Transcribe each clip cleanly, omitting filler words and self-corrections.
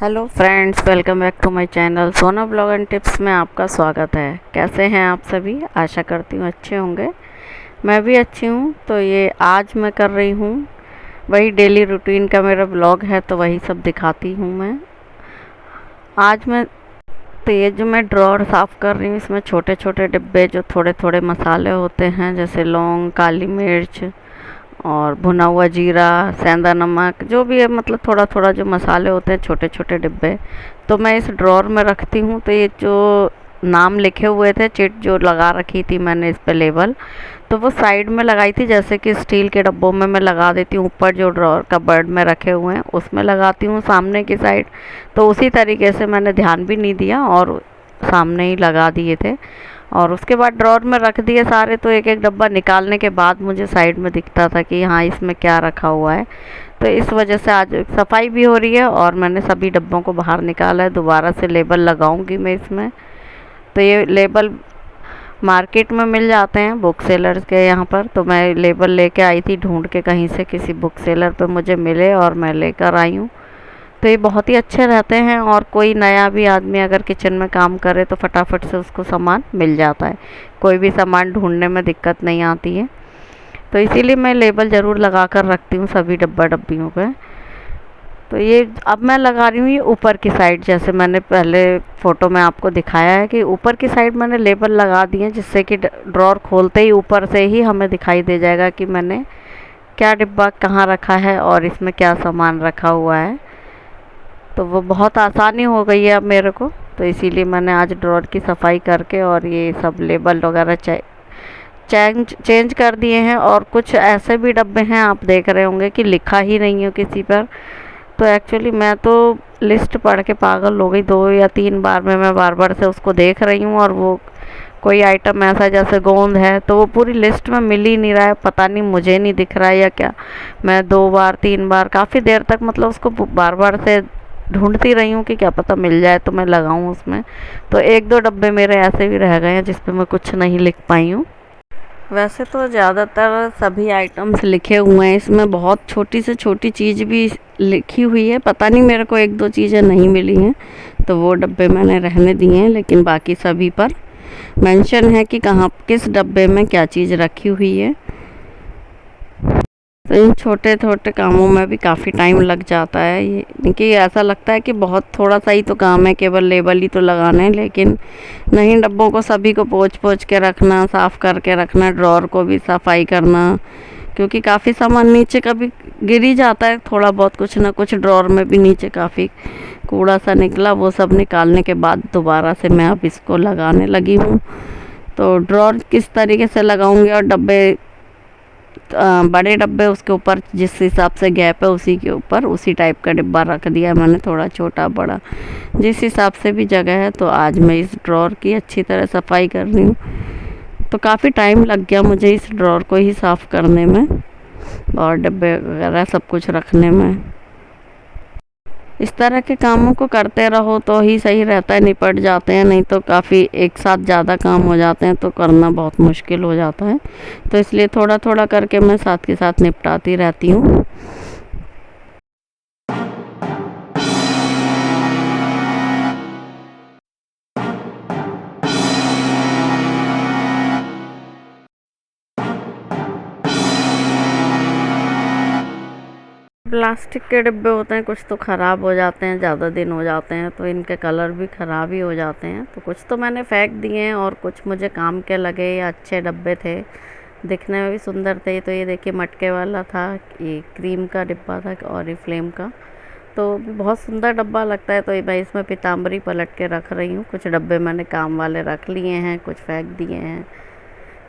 Hello friends, welcome back to my channel Sona blog and tips में आपका स्वागत है। कैसे हैं आप सभी? आशा करती हूँ अच्छे होंगे। मैं भी अच्छी हूँ। तो ये आज मैं कर रही हूँ वही डेली रूटीन का मेरा ब्लॉग है, तो वही सब दिखाती हूँ मैं आज। तो ये जो मैं ड्रॉर साफ़ कर रही हूँ, इसमें छोटे छोटे डिब्बे जो थोड़े थोड़े मसाले होते हैं, जैसे लौंग, काली मिर्च और भुना हुआ जीरा, सेंधा नमक, जो भी है, मतलब थोड़ा थोड़ा जो मसाले होते हैं, छोटे छोटे डिब्बे, तो मैं इस ड्रॉर में रखती हूँ। तो ये जो नाम लिखे हुए थे, चिट जो लगा रखी थी मैंने इस पे लेबल, तो वो साइड में लगाई थी, जैसे कि स्टील के डब्बों में मैं लगा देती हूँ। ऊपर जो ड्रॉर कबर्ड में रखे हुए हैं उसमें लगाती हूँ, सामने की साइड। तो उसी तरीके से मैंने ध्यान भी नहीं दिया और सामने ही लगा दिए थे, और उसके बाद ड्रॉर में रख दिए सारे। तो एक एक डब्बा निकालने के बाद मुझे साइड में दिखता था कि हाँ, इसमें क्या रखा हुआ है। तो इस वजह से आज सफाई भी हो रही है और मैंने सभी डब्बों को बाहर निकाला है। दोबारा से लेबल लगाऊंगी मैं इसमें। तो ये लेबल मार्केट में मिल जाते हैं बुक सेलर्स के यहाँ पर। तो मैं लेबल लेके आई थी ढूंढ के, कहीं से किसी बुक सेलर पे मुझे मिले और मैं लेकर आई हूँ। तो ये बहुत ही अच्छे रहते हैं, और कोई नया भी आदमी अगर किचन में काम करे तो फटाफट से उसको सामान मिल जाता है, कोई भी सामान ढूंढने में दिक्कत नहीं आती है। तो इसीलिए मैं लेबल ज़रूर लगा कर रखती हूँ सभी डब्बा डब्बियों पे। तो ये अब मैं लगा रही हूँ ये ऊपर की साइड, जैसे मैंने पहले फ़ोटो में आपको दिखाया है कि ऊपर की साइड मैंने लेबल लगा दिए, जिससे कि ड्रॉर खोलते ही ऊपर से ही हमें दिखाई दे जाएगा कि मैंने क्या डिब्बा कहाँ रखा है और इसमें क्या सामान रखा हुआ है। तो वो बहुत आसानी हो गई है अब मेरे को। तो इसीलिए मैंने आज ड्रॉर की सफाई करके और ये सब लेबल वगैरह चेंज कर दिए हैं। और कुछ ऐसे भी डब्बे हैं, आप देख रहे होंगे कि लिखा ही नहीं हो किसी पर। तो एक्चुअली मैं तो लिस्ट पढ़ के पागल हो गई, 2 या 3 बार में मैं बार बार से उसको देख रही हूँ, और वो कोई आइटम ऐसा जैसे गोंद है तो वो पूरी लिस्ट में मिल ही नहीं रहा है। पता नहीं मुझे नहीं दिख रहा है या क्या। मैं 2 बार 3 बार काफ़ी देर तक मतलब उसको बार बार से ढूंढती रही हूँ कि क्या पता मिल जाए तो मैं लगाऊँ उसमें। तो 1-2 डब्बे मेरे ऐसे भी रह गए हैं जिस पे मैं कुछ नहीं लिख पाई हूँ। वैसे तो ज़्यादातर सभी आइटम्स लिखे हुए हैं, इसमें बहुत छोटी से छोटी चीज़ भी लिखी हुई है। पता नहीं मेरे को 1-2 चीज़ें नहीं मिली हैं, तो वो डब्बे मैंने रहने दिए हैं, लेकिन बाकी सभी पर मेंशन है कि कहाँ किस डब्बे में क्या चीज़ रखी हुई है। तो इन छोटे छोटे कामों में भी काफ़ी टाइम लग जाता है। ये कि ऐसा लगता है कि बहुत थोड़ा सा ही तो काम है, केवल लेबल ही तो लगाना है, लेकिन नहीं, डब्बों को सभी को पोंछ पोंछ के रखना, साफ़ करके रखना, ड्रॉर को भी सफाई करना, क्योंकि काफ़ी सामान नीचे कभी गिर ही जाता है। थोड़ा बहुत कुछ ना कुछ ड्रॉर में भी नीचे काफ़ी कूड़ा सा निकला, वो सब निकालने के बाद दोबारा से मैं अब इसको लगाने लगी हूँ। तो ड्रॉर किस तरीके से लगाऊंगी, और डब्बे बड़े डब्बे उसके ऊपर जिस हिसाब से गैप है उसी के ऊपर उसी टाइप का डिब्बा रख दिया है मैंने, थोड़ा छोटा बड़ा जिस हिसाब से भी जगह है। तो आज मैं इस ड्रॉर की अच्छी तरह सफाई कर रही हूँ। तो काफ़ी टाइम लग गया मुझे इस ड्रॉर को ही साफ़ करने में और डब्बे वगैरह सब कुछ रखने में। इस तरह के कामों को करते रहो तो ही सही रहता है, निपट जाते हैं, नहीं तो काफ़ी एक साथ ज़्यादा काम हो जाते हैं तो करना बहुत मुश्किल हो जाता है। तो इसलिए थोड़ा थोड़ा करके मैं साथ के साथ निपटाती रहती हूँ। प्लास्टिक के डिब्बे होते हैं, कुछ तो ख़राब हो जाते हैं, ज़्यादा दिन हो जाते हैं तो इनके कलर भी ख़राब ही हो जाते हैं। तो कुछ तो मैंने फेंक दिए हैं और कुछ मुझे काम के लगे या अच्छे डब्बे थे, दिखने में भी सुंदर थे। तो ये देखिए मटके वाला था, ये क्रीम का डिब्बा था ऑरिफ्लेम का, तो बहुत सुंदर डब्बा लगता है। तो ये मैं इसमें पीताम्बरी पलट के रख रही हूँ। कुछ डब्बे मैंने काम वाले रख लिए हैं, कुछ फेंक दिए हैं,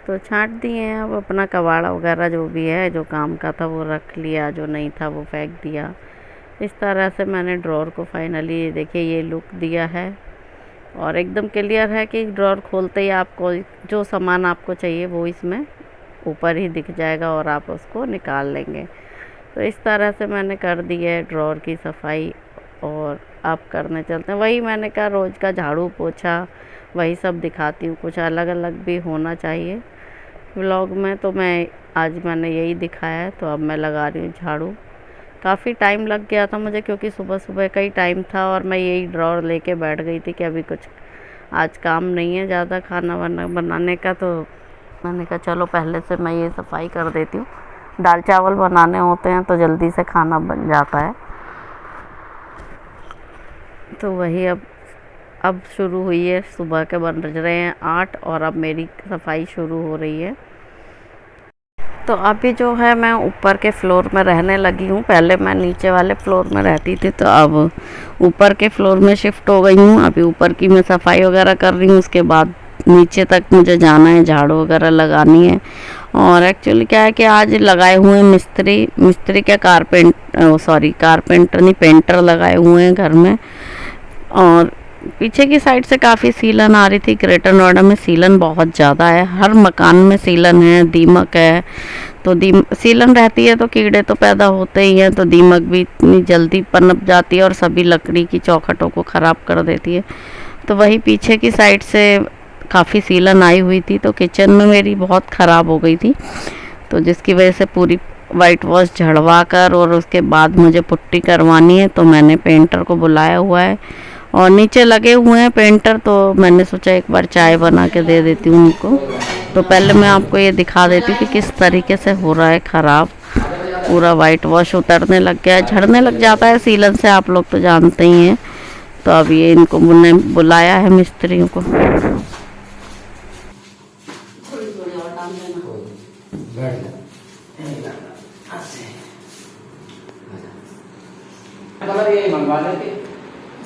तो छांट दिए हैं। अब अपना कबाड़ा वगैरह जो भी है, जो काम का था वो रख लिया, जो नहीं था वो फेंक दिया। इस तरह से मैंने ड्रॉर को फाइनली देखिए ये लुक दिया है, और एकदम क्लियर है कि ड्रॉर खोलते ही आपको जो सामान आपको चाहिए वो इसमें ऊपर ही दिख जाएगा और आप उसको निकाल लेंगे। तो इस तरह से मैंने कर दी है ड्रॉर की सफाई, और आप करने चलते हैं। वही मैंने कहा, रोज़ का झाड़ू पोछा वही सब दिखाती हूँ, कुछ अलग अलग भी होना चाहिए व्लॉग में। तो मैं आज मैंने यही दिखाया है, तो अब मैं लगा रही हूँ झाड़ू। काफ़ी टाइम लग गया था मुझे, क्योंकि सुबह सुबह का ही टाइम था और मैं यही ड्रॉर लेके बैठ गई थी कि अभी कुछ आज काम नहीं है ज़्यादा खाना वाना बनाने का। तो मैंने कहा चलो पहले से मैं ये सफाई कर देती हूँ, दाल चावल बनाने होते हैं तो जल्दी से खाना बन जाता है। तो वही अब शुरू हुई है, सुबह के बन रहे हैं 8 और अब मेरी सफाई शुरू हो रही है। तो अभी जो है मैं ऊपर के फ्लोर में रहने लगी हूँ। पहले मैं नीचे वाले फ्लोर में रहती थी, तो अब ऊपर के फ्लोर में शिफ्ट हो गई हूँ। अभी ऊपर की मैं सफाई वगैरह कर रही हूँ, उसके बाद नीचे तक मुझे जाना है, झाड़ू वगैरह लगानी है। और एक्चुअली क्या है कि आज लगाए हुए हैं मिस्त्री क्या कारपेंटर नहीं, पेंटर लगाए हुए हैं घर में। और पीछे की साइड से काफ़ी सीलन आ रही थी। ग्रेटर नोएडा में सीलन बहुत ज़्यादा है, हर मकान में सीलन है, दीमक है। तो सीलन रहती है तो कीड़े तो पैदा होते ही हैं, तो दीमक भी इतनी जल्दी पनप जाती है और सभी लकड़ी की चौखटों को ख़राब कर देती है। तो वही पीछे की साइड से काफ़ी सीलन आई हुई थी, तो किचन में मेरी बहुत ख़राब हो गई थी, तो जिसकी वजह से पूरी वाइट वॉश झड़वा कर और उसके बाद मुझे पुट्टी करवानी है। तो मैंने पेंटर को बुलाया हुआ है और नीचे लगे हुए हैं पेंटर, तो मैंने सोचा एक बार चाय बना के दे देती हूँ उनको। तो पहले मैं आपको ये दिखा देती हूँ कि किस तरीके से हो रहा है ख़राब। पूरा वाइट वॉश उतरने लग गया है, झड़ने लग जाता है सीलन से, आप लोग तो जानते ही हैं। तो अब ये इनको मैंने बुलाया है मिस्त्रियों को। कलर ये मंगवा लेते।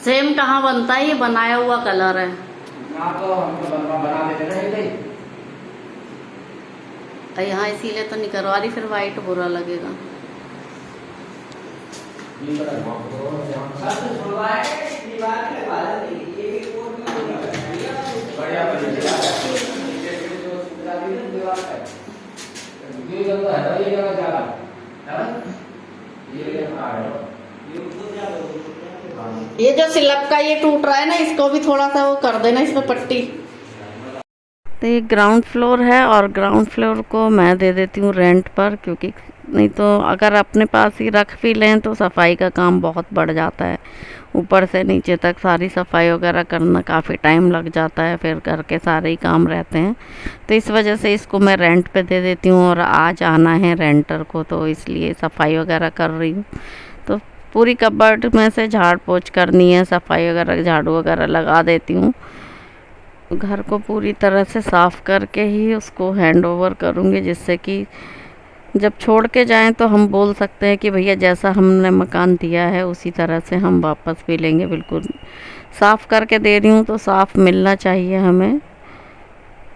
सेम कहाँ बनता है, ये बनाया हुआ कलर है ना, तो हमको बना देते ना ये। यहाँ, इसीलिए तो नहीं करवा रही, फिर वाइट बुरा लगेगा। ये जो स्लैब का ये टूट रहा है ना, इसको भी थोड़ा सा वो कर देना, इसमें पट्टी। तो ये ग्राउंड फ्लोर है और ग्राउंड फ्लोर को मैं दे देती हूँ रेंट पर, क्योंकि नहीं तो अगर अपने पास ही रख भी लें तो सफाई का काम बहुत बढ़ जाता है। ऊपर से नीचे तक सारी सफाई वगैरह करना काफ़ी टाइम लग जाता है, फिर घर के सारे ही काम रहते हैं। तो इस वजह से इसको मैं रेंट पे दे देती हूँ और आज आना है रेंटर को, तो इसलिए सफाई वगैरह कर रही हूँ। तो पूरी कबर्ड में से झाड़ पोंछ करनी है, सफाई वगैरह झाड़ू वगैरह लगा देती हूँ। घर को पूरी तरह से साफ़ करके ही उसको हैंड ओवर करूँगी, जिससे कि जब छोड़ के जाएं तो हम बोल सकते हैं कि भैया जैसा हमने मकान दिया है उसी तरह से हम वापस भी लेंगे। बिल्कुल साफ़ करके दे रही हूँ तो साफ़ मिलना चाहिए हमें।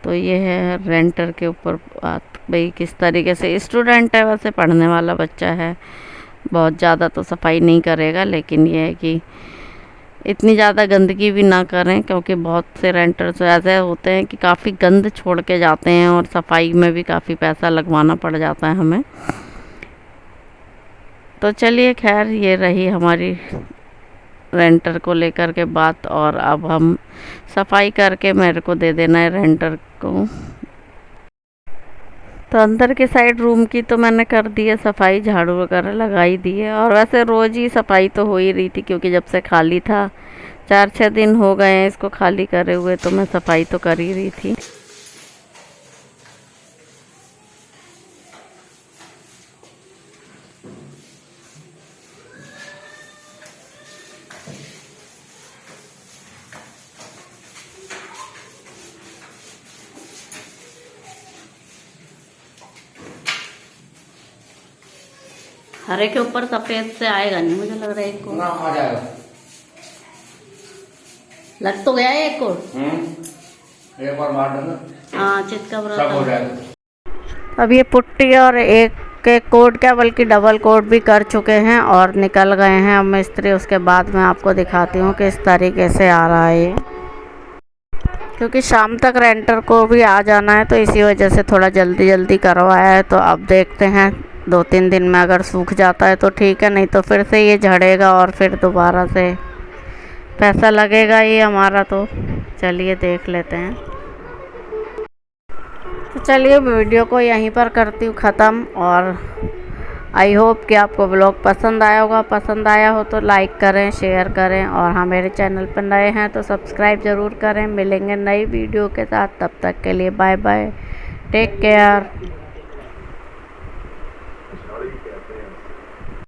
तो ये है रेंटर के ऊपर बात, भाई किस तरीके से। स्टूडेंट है, वैसे पढ़ने वाला बच्चा है, बहुत ज़्यादा तो सफाई नहीं करेगा, लेकिन ये है कि इतनी ज़्यादा गंदगी भी ना करें, क्योंकि बहुत से रेंटर्स ऐसे होते हैं कि काफ़ी गंद छोड़ के जाते हैं और सफाई में भी काफ़ी पैसा लगवाना पड़ जाता है हमें। तो चलिए खैर, ये रही हमारी रेंटर को लेकर के बात। और अब हम सफाई करके मेरे को दे देना है रेंटर को। तो अंदर के साइड रूम की तो मैंने कर दी है सफाई, झाड़ू वगैरह लगाई दी है। और वैसे रोज़ ही सफाई तो हो ही रही थी, क्योंकि जब से खाली था, 4-6 दिन हो गए हैं इसको खाली करे हुए, तो मैं सफाई तो कर ही रही थी। हरे के ऊपर सफेद से आएगा नहीं, मुझे लग रहा है एक को ना आ जाएगा। लग तो गया है एक को। एक बार मार देना, हाँ चिटका सब हो जाएगा। अब ये पुट्टी और एक के कोट क्या बल्कि डबल कोट भी कर चुके हैं और निकल गए हैं अब मिस्त्री। उसके बाद मैं आपको दिखाती हूँ कि इस तरीके से आ रहा है ये, क्योंकि शाम तक रेंटर को भी आ जाना है, तो इसी वजह से थोड़ा जल्दी जल्दी करवाया है। तो अब देखते हैं 2-3 दिन में अगर सूख जाता है तो ठीक है, नहीं तो फिर से ये झड़ेगा और फिर दोबारा से पैसा लगेगा ये हमारा। तो चलिए देख लेते हैं। तो चलिए वीडियो को यहीं पर करती हूँ ख़त्म। और आई होप कि आपको ब्लॉग पसंद आया होगा। पसंद आया हो तो लाइक करें, शेयर करें, और हाँ मेरे चैनल पर नए हैं तो सब्सक्राइब ज़रूर करें। मिलेंगे नई वीडियो के साथ, तब तक के लिए बाय बाय, टेक केयर।